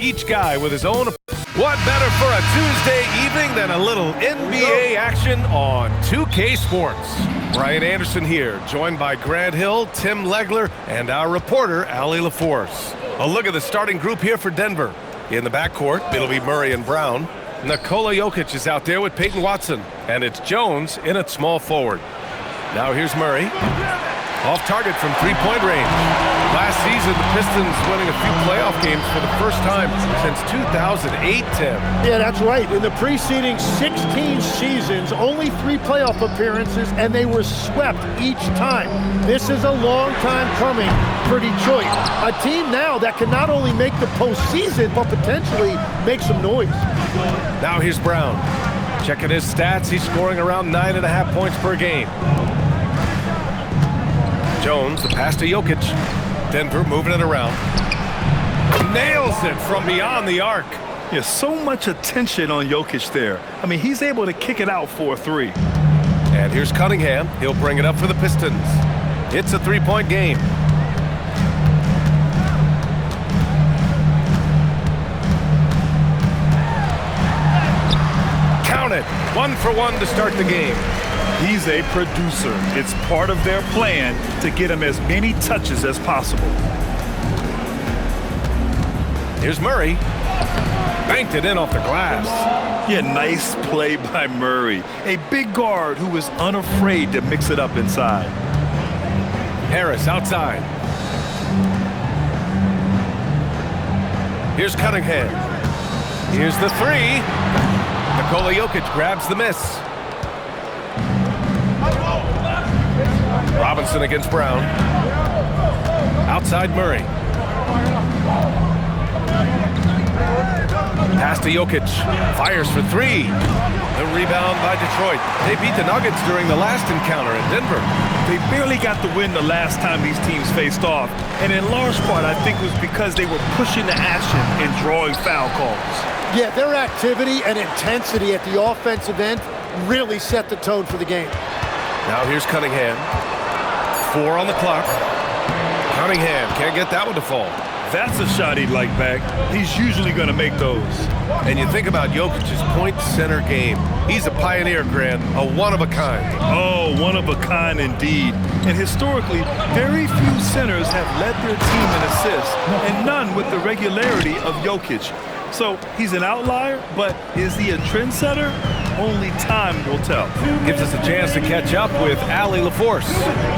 Each guy with his own. What better for a Tuesday evening than a little NBA action on 2K Sports? Brian Anderson here, joined by Grant Hill, Tim Legler, and our reporter, Allie LaForce. A look at the starting group here for Denver. In the backcourt, it'll be Murray and Brown. Nikola Jokic is out there with Peyton Watson, and it's Jones in at small forward. Now here's Murray. Off target from three-point range. Last season, the Pistons winning a few playoff games for the first time since 2008, Tim. Yeah, that's right. In the preceding 16 seasons, only 3 playoff appearances, and they were swept each time. This is a long time coming for Detroit. A team now that can not only make the postseason, but potentially make some noise. Now here's Brown. Checking his stats, he's scoring around 9.5 points per game. Jones, the pass to Jokic. Denver moving it around. Nails it from beyond the arc. Yeah, so much attention on Jokic there. I mean, he's able to kick it out for a 3. And here's Cunningham. He'll bring it up for the Pistons. It's a 3-point game. Count it. 1 for 1 to start the game. He's a producer. It's part of their plan to get him as many touches as possible. Here's Murray. Banked it in off the glass. Yeah, nice play by Murray. A big guard who is unafraid to mix it up inside. Harris outside. Here's Cunningham. Here's the 3. Nikola Jokic grabs the miss. Robinson against Brown. Outside Murray. Pass to Jokic. Fires for 3. The rebound by Detroit. They beat the Nuggets during the last encounter in Denver. They barely got the win the last time these teams faced off. And in large part, I think it was because they were pushing the action and drawing foul calls. Yeah, their activity and intensity at the offensive end really set the tone for the game. Now here's Cunningham. 4 on the clock. Cunningham can't get that one to fall. That's a shot he'd like back. He's usually going to make those. And you think about Jokic's point center game. He's a pioneer, Grant, a one-of-a-kind. Oh, one-of-a-kind indeed. And historically, very few centers have led their team in assists, and none with the regularity of Jokic. So he's an outlier, but is he a trendsetter? Only time will tell. Gives us a chance to catch up with Allie LaForce.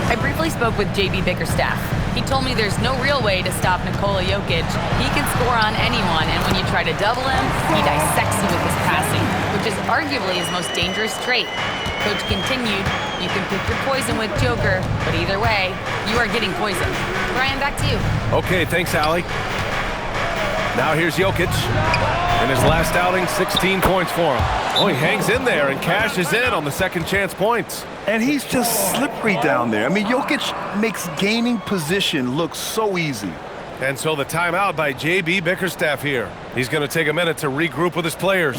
I briefly spoke with JB Bickerstaff. He told me there's no real way to stop Nikola Jokic. He can score on anyone, and when you try to double him, he dissects you with his passing, which is arguably his most dangerous trait. Coach continued, you can pick your poison with Joker, but either way, you are getting poisoned. Brian, back to you. Okay, thanks, Allie. Now here's Jokic. In his last outing, 16 points for him. Oh, he hangs in there and cashes in on the second chance points. And he's just slippery down there. I mean, Jokic makes gaining position look so easy. And so the timeout by JB Bickerstaff here. He's going to take a minute to regroup with his players.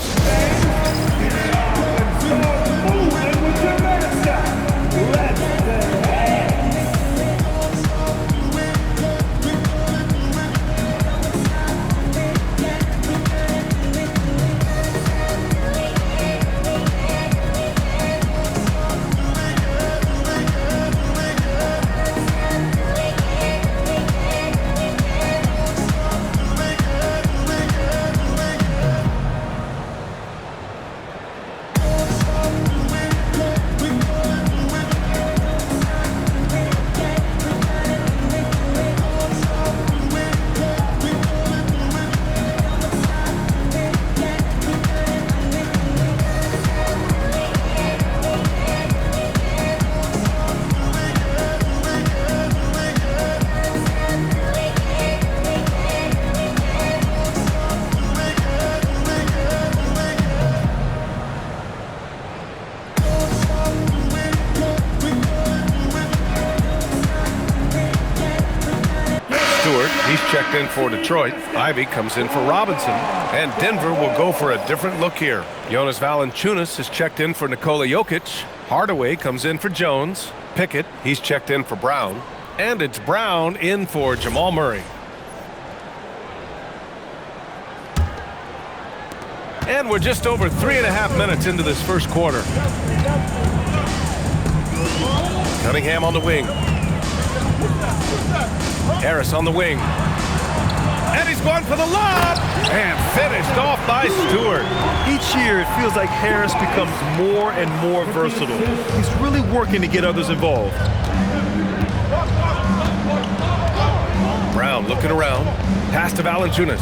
He's checked in for Detroit. Ivy comes in for Robinson. And Denver will go for a different look here. Jonas Valanciunas is checked in for Nikola Jokic. Hardaway comes in for Jones. Pickett, he's checked in for Brown. And it's Brown in for Jamal Murray. And we're just over 3.5 minutes into this first quarter. Cunningham on the wing. Harris on the wing. And he's going for the lob. And finished off by Stewart. Each year, it feels like Harris becomes more and more versatile. He's really working to get others involved. Brown looking around. Pass to Valanciunas.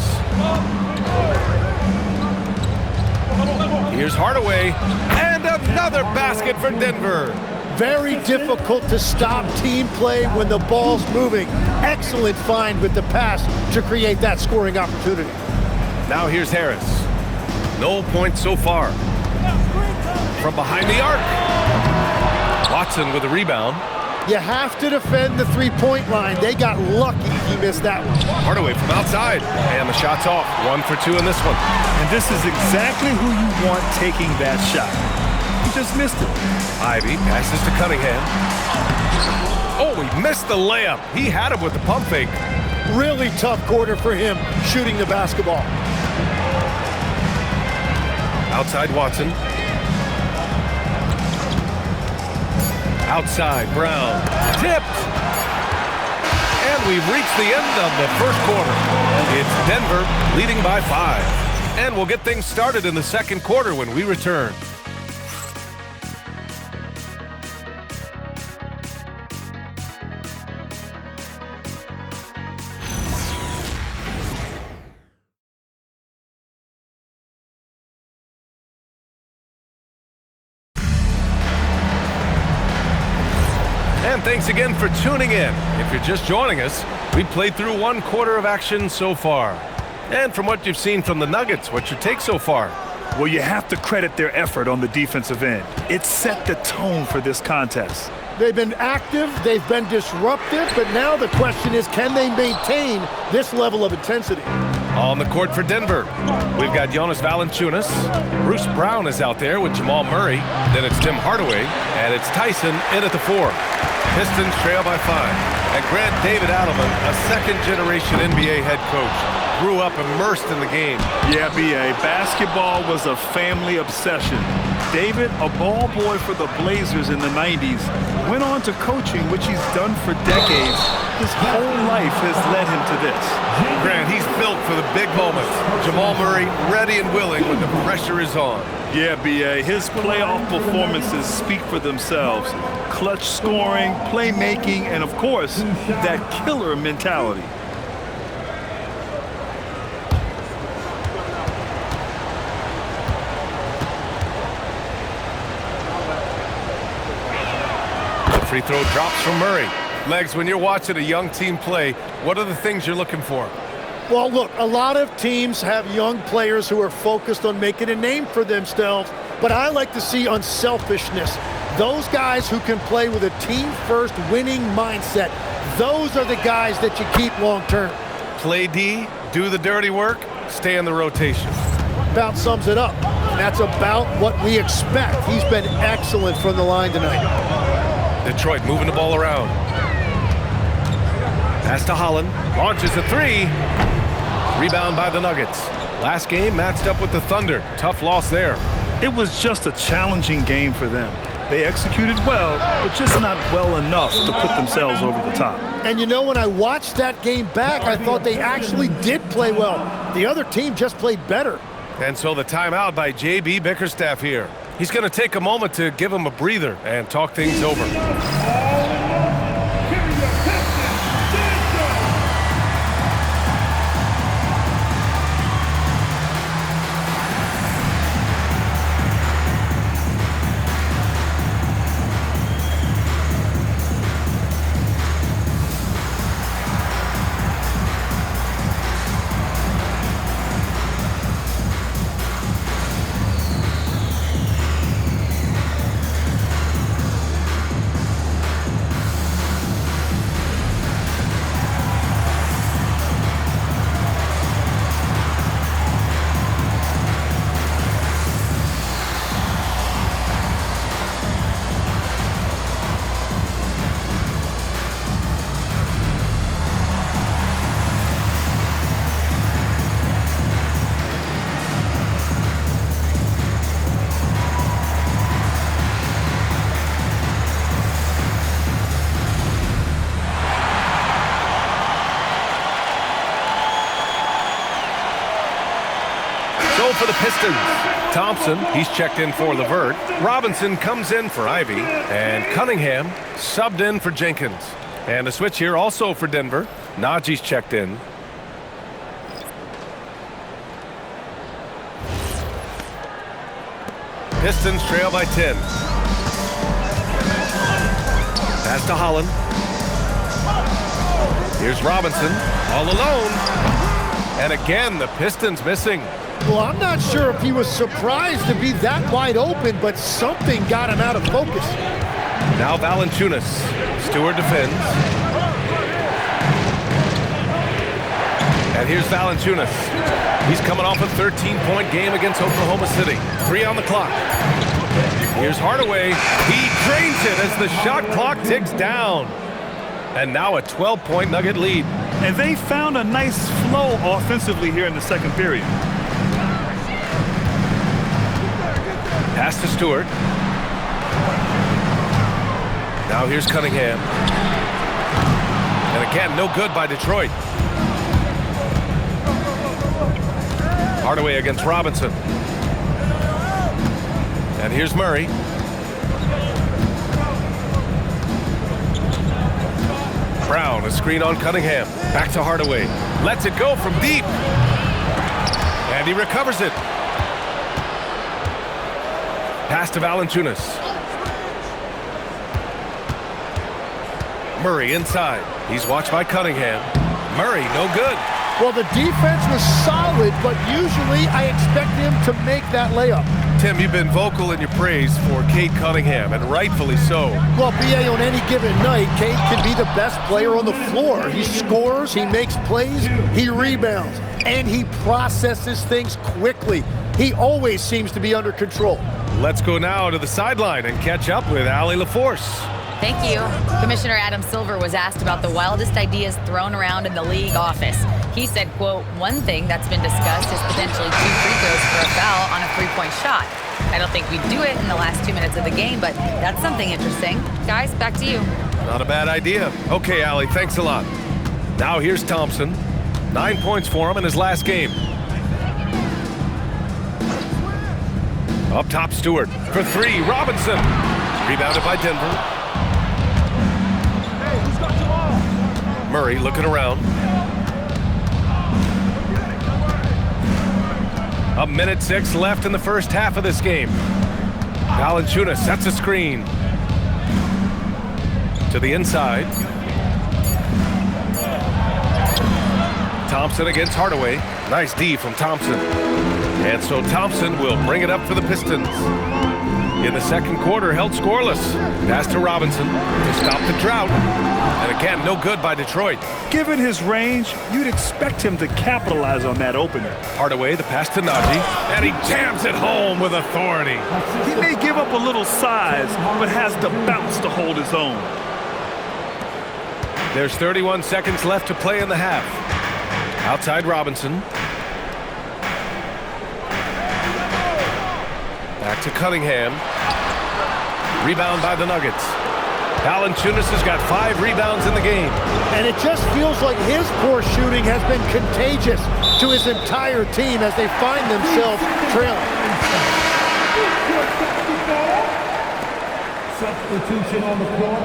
Here's Hardaway. And another basket for Denver. Very difficult to stop team play when the ball's moving. Excellent find with the pass to create that scoring opportunity. Now here's Harris. No points so far. From behind the arc. Watson with a rebound. You have to defend the three-point line. They got lucky he missed that one. Hardaway from outside. And the shot's off. 1 for 2 in this one. And this is exactly who you want taking that shot. He just missed it. Ivy passes to Cunningham. Oh, he missed the layup. He had him with the pump fake. Really tough quarter for him shooting the basketball. Outside Watson. Outside Brown. Tipped. And we've reached the end of the first quarter. It's Denver leading by 5. And we'll get things started in the second quarter when we return. And thanks again for tuning in. If you're just joining us, we played through 1 quarter of action so far. And from what you've seen from the Nuggets, what's your take so far? Well, you have to credit their effort on the defensive end. It set the tone for this contest. They've been active, they've been disruptive, but now the question is, can they maintain this level of intensity? On the court for Denver, we've got Jonas Valanciunas. Bruce Brown is out there with Jamal Murray. Then it's Tim Hardaway, and it's Tyson in at the 4. Pistons trail by 5. And Grant David Adelman, a second-generation NBA head coach, grew up immersed in the game. Yeah, B.A., basketball was a family obsession. David, a ball boy for the Blazers in the 90s, went on to coaching, which he's done for decades. His whole life has led him to this. Grant, he's built for the big moments. Jamal Murray ready and willing when the pressure is on. Yeah, B.A., his playoff performances speak for themselves. Clutch scoring, playmaking, and of course, that killer mentality. Free throw drops from Murray. Legs, when you're watching a young team play, what are the things you're looking for? Well, look, a lot of teams have young players who are focused on making a name for themselves, but I like to see unselfishness. Those guys who can play with a team-first winning mindset, those are the guys that you keep long-term. Play D, do the dirty work, stay in the rotation. About sums it up. And that's about what we expect. He's been excellent from the line tonight. Detroit moving the ball around. Pass to Holland. Launches a 3. Rebound by the Nuggets. Last game matched up with the Thunder. Tough loss there. It was just a challenging game for them. They executed well, but just not well enough to put themselves over the top. And you know, when I watched that game back, I thought they actually did play well. The other team just played better. And so the timeout by J.B. Bickerstaff here. He's going to take a moment to give him a breather and talk things over. go for the Pistons. Thompson, he's checked in for LeVert. Robinson comes in for Ivy. And Cunningham subbed in for Jenkins. And a switch here also for Denver. Najee's checked in. Pistons trail by 10. Pass to Holland. Here's Robinson, all alone. And again, the Pistons missing. Well, I'm not sure if he was surprised to be that wide open, but something got him out of focus. Now Valanciunas. Stewart defends. And here's Valanciunas. He's coming off a 13-point game against Oklahoma City. 3 on the clock. Here's Hardaway. He drains it as the shot clock ticks down. And now a 12-point Nugget lead. And they found a nice flow offensively here in the second period. Pass to Stewart. Now here's Cunningham. And again, no good by Detroit. Hardaway against Robinson. And here's Murray. Brown, a screen on Cunningham. Back to Hardaway. Lets it go from deep. And he recovers it. Pass to Valanciunas. Murray inside. He's watched by Cunningham. Murray, no good. Well, the defense was solid, but usually I expect him to make that layup. Tim, you've been vocal in your praise for Cade Cunningham, and rightfully so. Well, BA, on any given night, Cade can be the best player on the floor. He scores, he makes plays, he rebounds, and he processes things quickly. He always seems to be under control. Let's go now to the sideline and catch up with Allie LaForce. Thank you. Commissioner Adam Silver was asked about the wildest ideas thrown around in the league office. He said, quote, one thing that's been discussed is potentially 2 free throws for a foul on a 3-point shot. I don't think we'd do it in the last 2 minutes of the game, but that's something interesting. Guys, back to you. Not a bad idea. Okay, Allie, thanks a lot. Now here's Thompson. 9 points for him in his last game. Up top, Stewart. For 3, Robinson. Rebounded by Denver. Murray looking around. A minute 6 left in the first half of this game. Valanciunas sets a screen. To the inside. Thompson against Hardaway. Nice D from Thompson. And so Thompson will bring it up for the Pistons. In the second quarter, held scoreless. Pass to Robinson to stop the drought. And again, no good by Detroit. Given his range, you'd expect him to capitalize on that opener. Hardaway, the pass to Najee. And he jams it home with authority. He may give up a little size, but has the bounce to hold his own. There's 31 seconds left to play in the half. Outside Robinson. Back to Cunningham. Rebound by the Nuggets. Valanciunas has got 5 rebounds in the game. And it just feels like his poor shooting has been contagious to his entire team as they find themselves trailing. Substitution on the floor.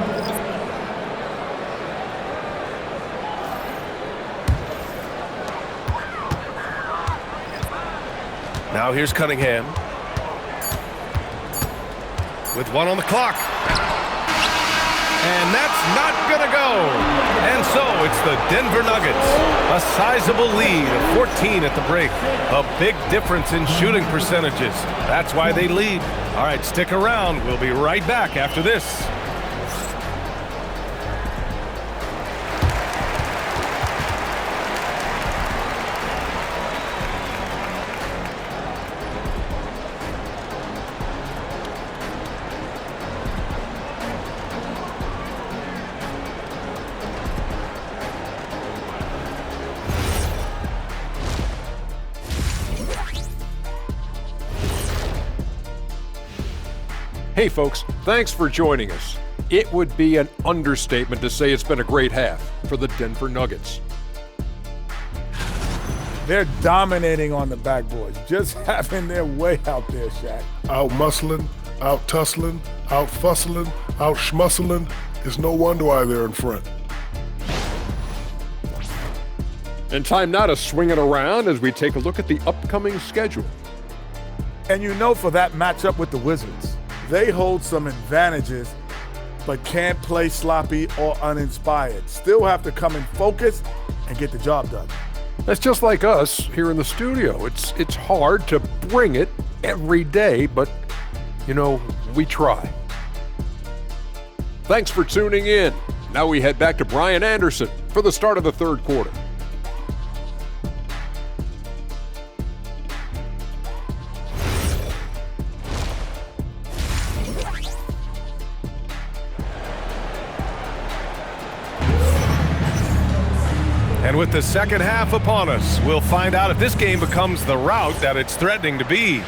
Now here's Cunningham. With 1 on the clock. And that's not gonna go. And so it's the Denver Nuggets. A sizable lead of 14 at the break. A big difference in shooting percentages. That's why they lead. All right, stick around. We'll be right back after this. Hey folks, thanks for joining us. It would be an understatement to say it's been a great half for the Denver Nuggets. They're dominating on the backboards, just having their way out there, Shaq. Out muscling, out tussling, out fussling, out schmussling. It's no wonder why they're in front. And time now to swing it around as we take a look at the upcoming schedule. And you know, for that matchup with the Wizards, they hold some advantages, but can't play sloppy or uninspired. Still have to come in focused and get the job done. That's just like us here in the studio. It's hard to bring it every day, but, you know, we try. Thanks for tuning in. Now we head back to Brian Anderson for the start of the third quarter. And with the second half upon us, we'll find out if this game becomes the rout that it's threatening to be.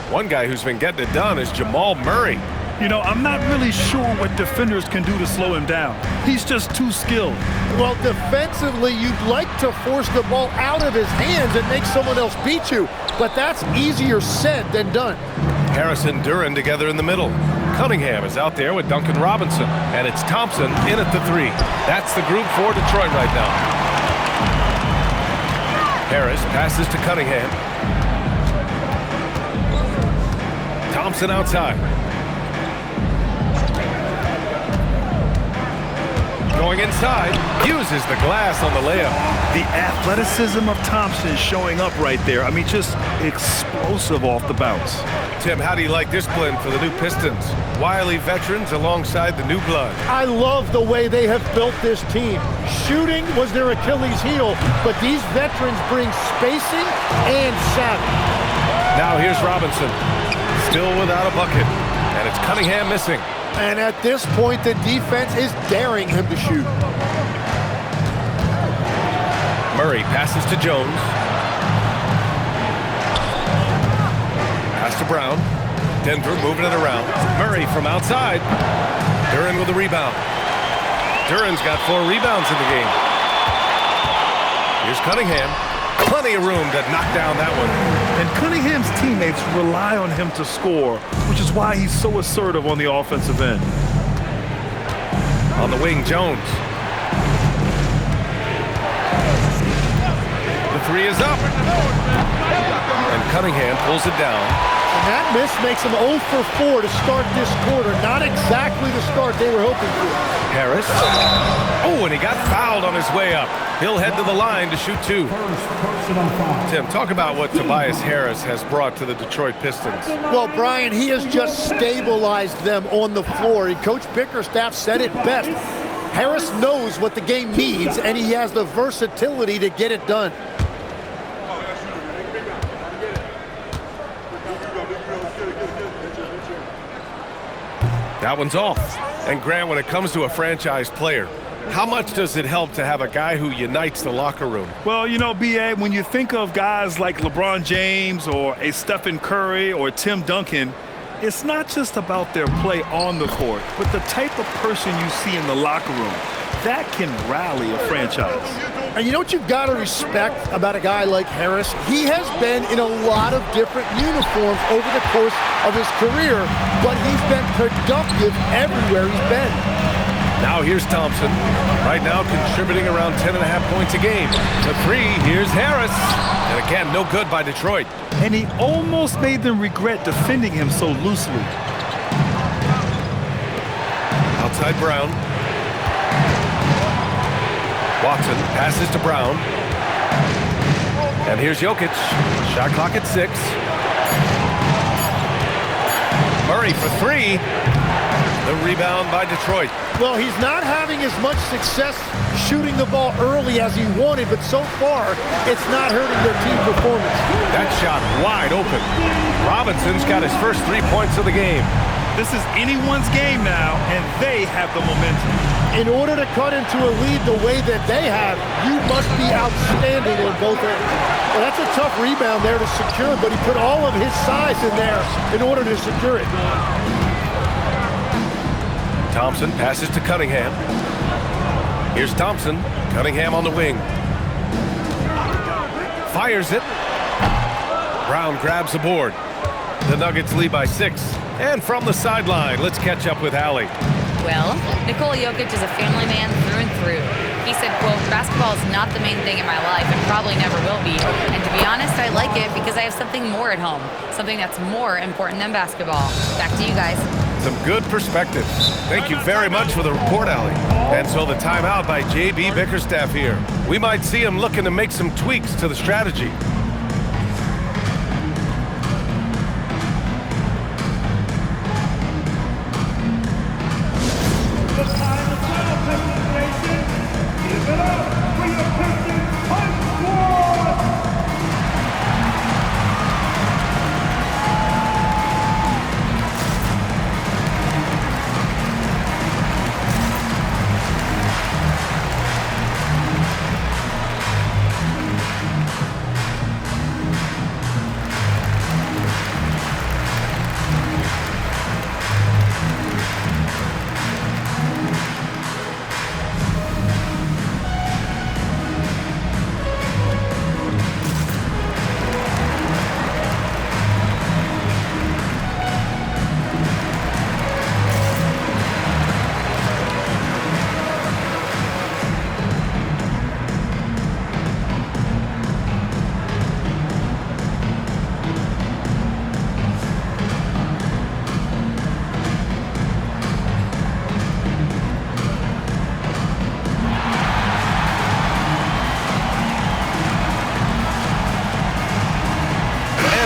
One guy who's been getting it done is Jamal Murray. You know, I'm not really sure what defenders can do to slow him down. He's just too skilled. Well, defensively, you'd like to force the ball out of his hands and make someone else beat you, but that's easier said than done. Harris and Duran together in the middle. Cunningham is out there with Duncan Robinson, and it's Thompson in at the three. That's the group for Detroit right now. Harris passes to Cunningham. Thompson outside. Going inside, uses the glass on the layup. The athleticism of Thompson showing up right there. I mean, just explosive off the bounce. Tim, how do you like this blend for the new Pistons? Wily veterans alongside the new blood. I love the way they have built this team. Shooting was their Achilles heel, but these veterans bring spacing and savvy. Now here's Robinson, still without a bucket, and it's Cunningham missing. And at this point, the defense is daring him to shoot. Murray passes to Jones. Pass to Brown. Denver moving it around. Murray from outside. Duran with a rebound. Duran's got 4 rebounds in the game. Here's Cunningham. Plenty of room to knock down that one. And Cunningham's teammates rely on him to score, which is why he's so assertive on the offensive end. On the wing, Jones. The three is up. And Cunningham pulls it down. And that miss makes him 0 for 4 to start this quarter. Not exactly the start they were hoping for. Harris. Oh, and he got fouled on his way up. He'll head to the line to shoot 2. Tim, talk about what Tobias Harris has brought to the Detroit Pistons. Well, Brian, he has just stabilized them on the floor. And Coach Bickerstaff said it best. Harris knows what the game needs, and he has the versatility to get it done. That one's off. And Grant, when it comes to a franchise player, how much does it help to have a guy who unites the locker room? Well, you know, B.A., when you think of guys like LeBron James or a Stephen Curry or Tim Duncan, it's not just about their play on the court, but the type of person you see in the locker room. That can rally a franchise. And you know what you've got to respect about a guy like Harris? He has been in a lot of different uniforms over the course of his career, but he's been productive everywhere he's been. Now here's Thompson. Right now contributing around 10.5 points a game. The three, here's Harris. And again, no good by Detroit. And he almost made them regret defending him so loosely. Outside Brown. Watson passes to Brown. And here's Jokic. Shot clock at 6. Murray for 3. The rebound by Detroit. Well, he's not having as much success shooting the ball early as he wanted, but so far, it's not hurting their team performance. That shot wide open. Robinson's got his first 3 points of the game. This is anyone's game now, and they have the momentum. In order to cut into a lead the way that they have, you must be outstanding on both ends. Well, that's a tough rebound there to secure, but he put all of his size in there in order to secure it. Thompson passes to Cunningham. Here's Thompson. Cunningham on the wing. fires it. Brown grabs the board. The Nuggets lead by 6. And from the sideline, let's catch up with Allie. Well, Nikola Jokic is a family man through and through. He said, quote, basketball is not the main thing in my life and probably never will be. And to be honest, I like it because I have something more at home, something that's more important than basketball. Back to you guys. Some good perspective. Thank you very much for the report, Allie. And so the timeout by J.B. Bickerstaff here. We might see him looking to make some tweaks to the strategy.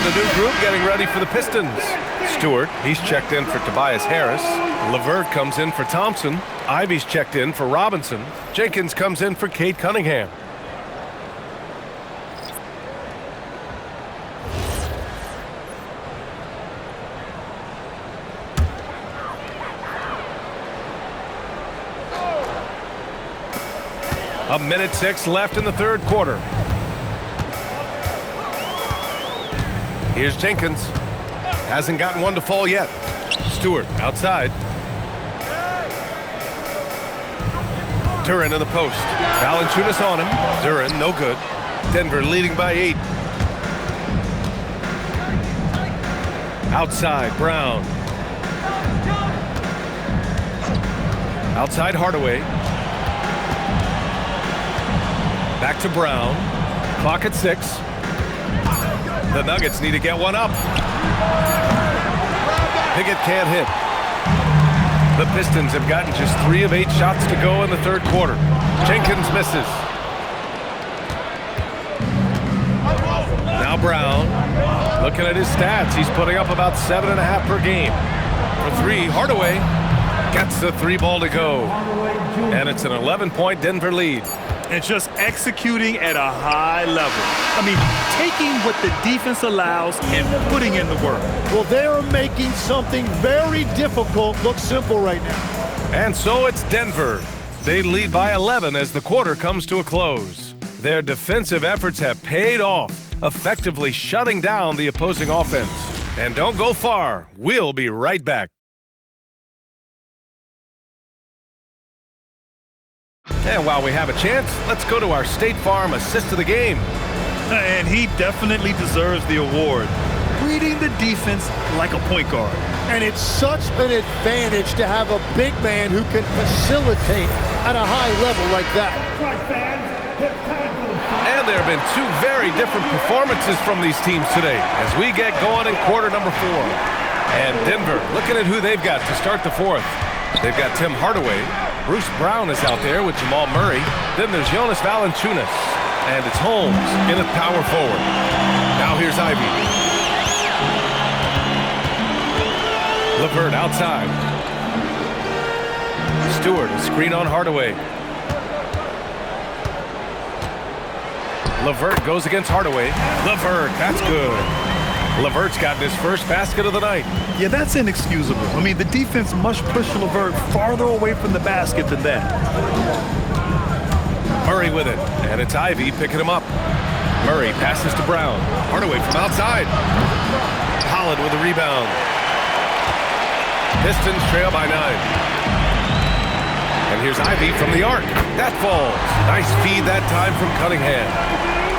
The new group getting ready for the Pistons. Stewart, he's checked in for Tobias Harris. LeVert comes in for Thompson. Ivy's checked in for Robinson. Jenkins comes in for Kate Cunningham. A minute 6 left in the third quarter. Here's Jenkins. Hasn't gotten one to fall yet. Stewart outside. Duren in the post. Valanciunas on him. Duren, no good. Denver leading by 8. Outside, Brown. Outside, Hardaway. Back to Brown. Clock at 6. The Nuggets need to get one up. Pickett can't hit. The Pistons have gotten just 3 of 8 shots to go in the third quarter. Jenkins misses. Now Brown. Looking at his stats, he's putting up about 7.5 per game. For 3, Hardaway gets the 3 ball to go. And it's an 11-point Denver lead. And just executing at a high level. I mean, taking what the defense allows and putting in the work. Well, they are making something very difficult look simple right now. And so it's Denver. They lead by 11 as the quarter comes to a close. Their defensive efforts have paid off, effectively shutting down the opposing offense. And don't go far. We'll be right back. And while we have a chance, let's go to our State Farm assist of the game. And he definitely deserves the award. Reading the defense like a point guard. And it's such an advantage to have a big man who can facilitate at a high level like that. And there have been 2 very different performances from these teams today as we get going in quarter number 4. And Denver, looking at who they've got to start the 4th. They've got Tim Hardaway. Bruce Brown is out there with Jamal Murray. Then there's Jonas Valanciunas. And it's Holmes in at power forward. Now here's Ivy. LeVert outside. Stewart, a screen on Hardaway. LeVert goes against Hardaway. LeVert, that's good. LeVert's gotten his first basket of the night. Yeah, that's inexcusable. I mean, the defense must push LeVert farther away from the basket than that. Murray with it, and it's Ivy picking him up. Murray passes to Brown. Hardaway from outside. Holland with a rebound. Pistons trail by 9. And here's Ivy from the arc. That falls. Nice feed that time from Cunningham.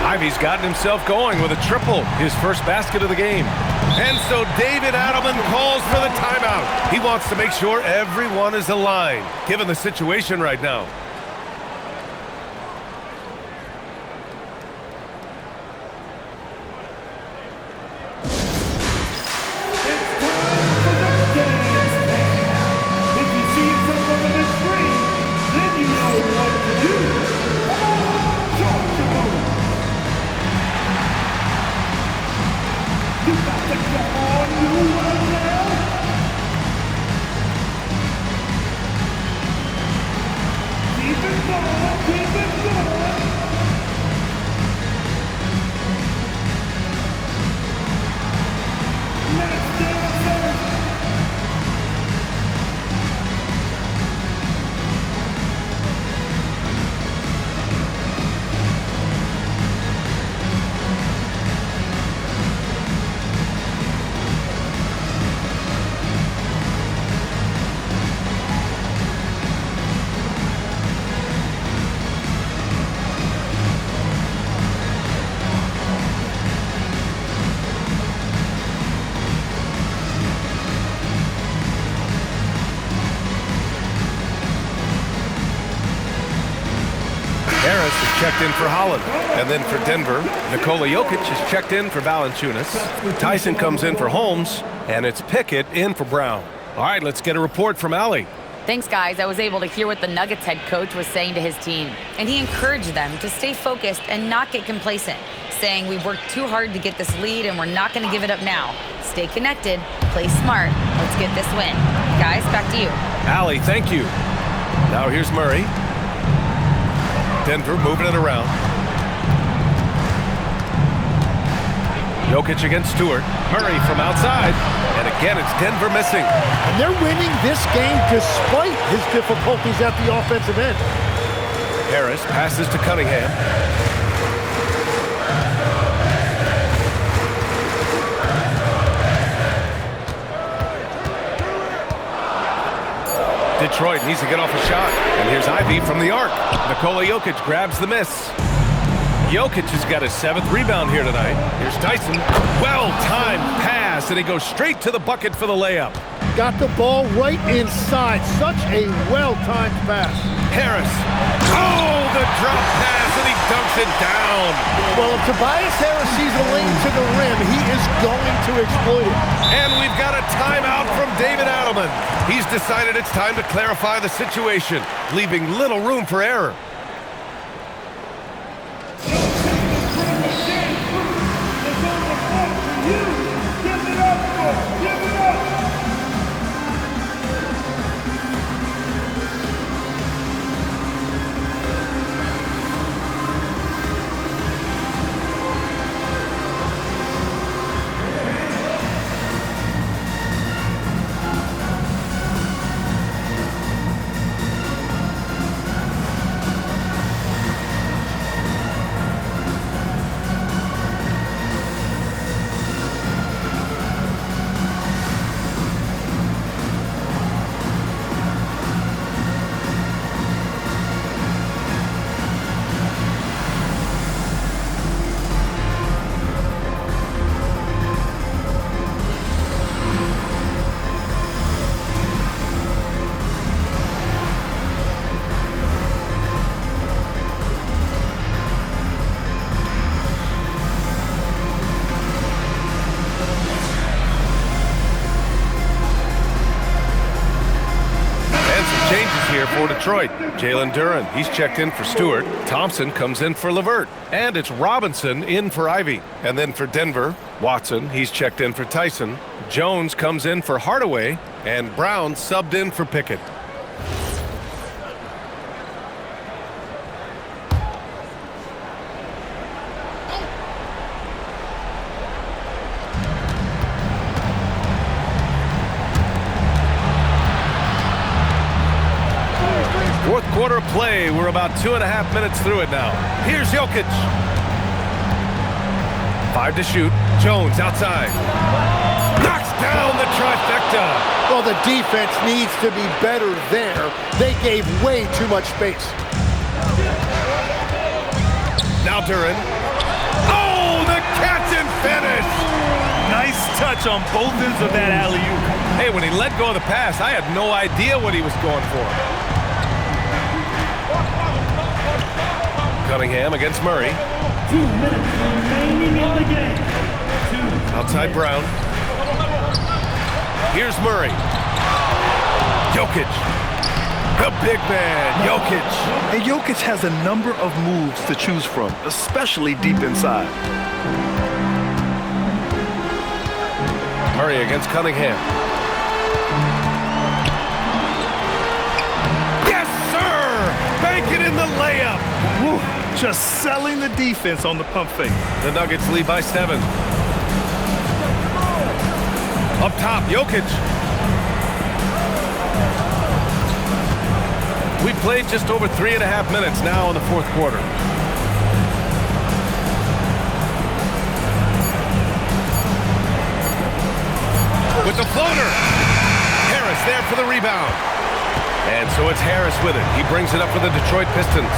Ivey's gotten himself going with a triple, his first basket of the game. And so David Adelman calls for the timeout. He wants to make sure everyone is aligned, given the situation right now. Harris is checked in for Holland. And then for Denver, Nikola Jokic is checked in for Valanciunas. Tyson comes in for Holmes, and it's Pickett in for Brown. All right, let's get a report from Allie. Thanks, guys. I was able to hear what the Nuggets head coach was saying to his team, and he encouraged them to stay focused and not get complacent, saying we've worked too hard to get this lead and we're not going to give it up now. Stay connected, play smart, let's get this win. Guys, back to you. Allie, thank you. Now here's Murray. Denver moving it around. Jokic against Stewart. Murray from outside. And again, it's Denver missing. And they're winning this game despite his difficulties at the offensive end. Harris passes to Cunningham. Detroit needs to get off a shot. And here's Ivey from the arc. Nikola Jokic grabs the miss. Jokic has got his 7th rebound here tonight. Here's Tyson. Well-timed pass, and he goes straight to the bucket for the layup. Got the ball right inside. Such a well-timed pass. Harris. Oh, the drop pass, and he dunks it down. Well, if Tobias Harris sees a lane to the rim, he is going to exploit it. And we've got a timeout from David Adelman. He's decided it's time to clarify the situation, leaving little room for error. For Detroit, Jalen Duren, he's checked in for Stewart. Thompson comes in for LeVert. And it's Robinson in for Ivey. And then for Denver, Watson, he's checked in for Tyson. Jones comes in for Hardaway. And Brown subbed in for Pickett. Fourth quarter play. We're about 2.5 minutes through it now. Here's Jokic. 5 to shoot. Jones outside. Knocks down the trifecta. Well, the defense needs to be better there. They gave way too much space. Now Duren. finish! Nice touch on both ends of that alley-oop. Hey, when he let go of the pass, I had no idea what he was going for. Cunningham against Murray. 2 minutes remaining in the game. Outside Brown. Here's Murray. Jokic. The big man, Jokic. And Jokic has a number of moves to choose from, especially deep inside. Murray against Cunningham. Yes, sir! Bank it in the layup. Woo, just selling the defense on the pump fake. The Nuggets lead by 7. Up top, Jokic. We played just over 3.5 minutes now in the fourth quarter. With the floater. Harris there for the rebound. And so it's Harris with it. He brings it up for the Detroit Pistons.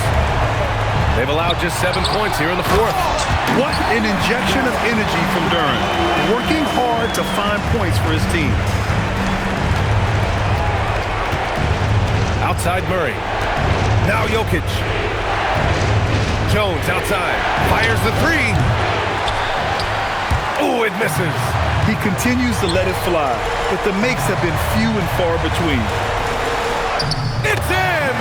They've allowed just 7 points here in the fourth. What an injection of energy from Duran. Working hard to find points for his team. Outside Murray. Now Jokic. Jones outside. Fires the 3. Oh, it misses. He continues to let it fly, but the makes have been few and far between. It's in!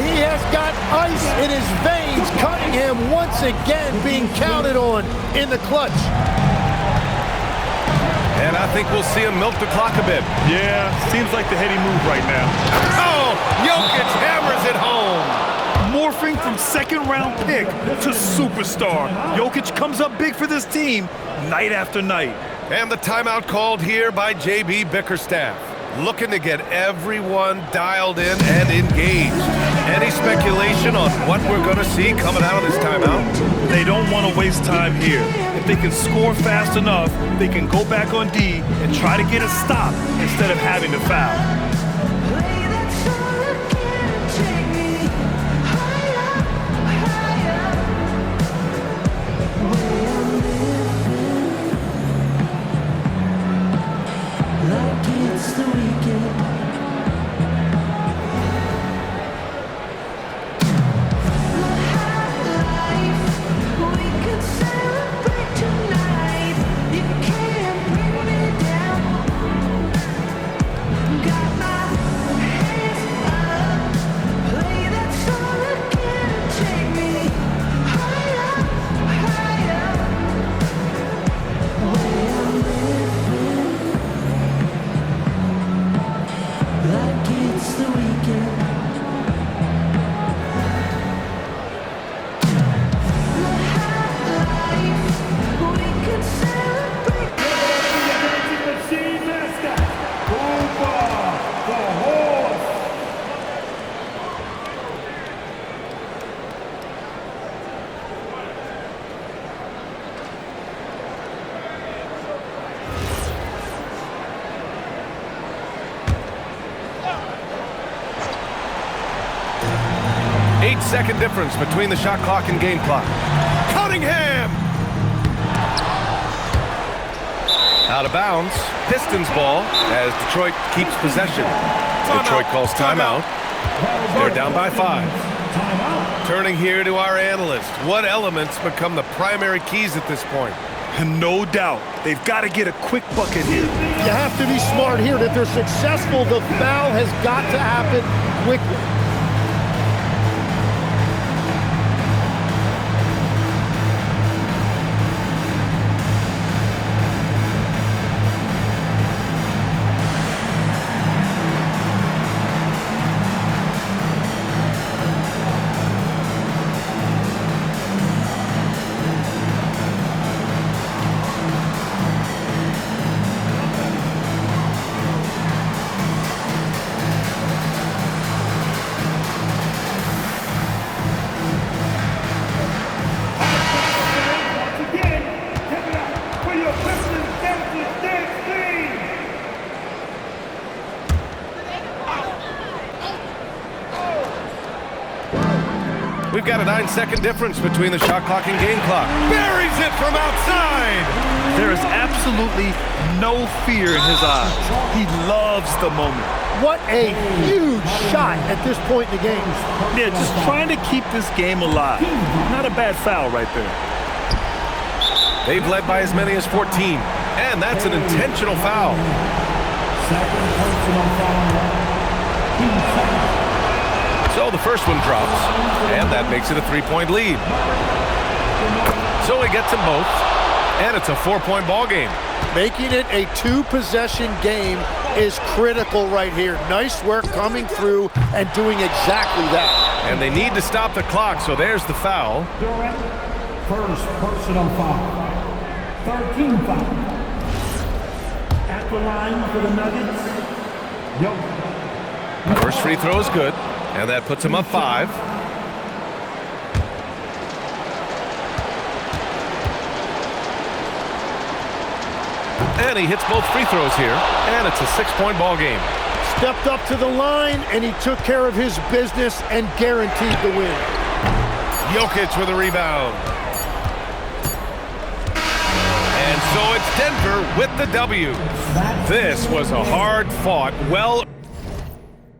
He has got ice in his veins. Cunningham once again being counted on in the clutch. And I think we'll see him milk the clock a bit. Yeah, seems like the heady move right now. Oh, Jokic hammers it home. Morphing from second-round pick to superstar. Jokic comes up big for this team night after night. And the timeout called here by JB Bickerstaff. Looking to get everyone dialed in and engaged. Any speculation on what we're going to see coming out of this timeout? They don't want to waste time here. If they can score fast enough, they can go back on D and try to get a stop instead of having to foul. Second difference between the shot clock and game clock. Cunningham! Out of bounds. Pistons ball as Detroit keeps possession. Detroit calls timeout. They're down by 5. Turning here to our analyst. What elements become the primary keys at this point? No doubt. They've got to get a quick bucket here. You have to be smart here. If they're successful, the foul has got to happen quickly. We've got a 9-second difference between the shot clock and game clock. Buries it from outside. There is absolutely no fear in his eyes. He loves the moment. What a huge shot at this point in the game. Yeah, just trying to keep this game alive. Not a bad foul right there. They've led by as many as 14, and that's an intentional foul. So the first one drops, and that makes it a 3-point lead. So he gets them both, and it's a 4-point ball game. Making it a 2-possession game is critical right here. Nice work coming through and doing exactly that. And they need to stop the clock, so there's the foul. First personal foul. 13 foul. At the line for the Nuggets, Jokic. First free throw is good, and that puts him up 5. And he hits both free throws here, and it's a 6-point ball game. Stepped up to the line, and he took care of his business and guaranteed the win. Jokic with a rebound. And so it's Denver with the W. This was a hard-fought, well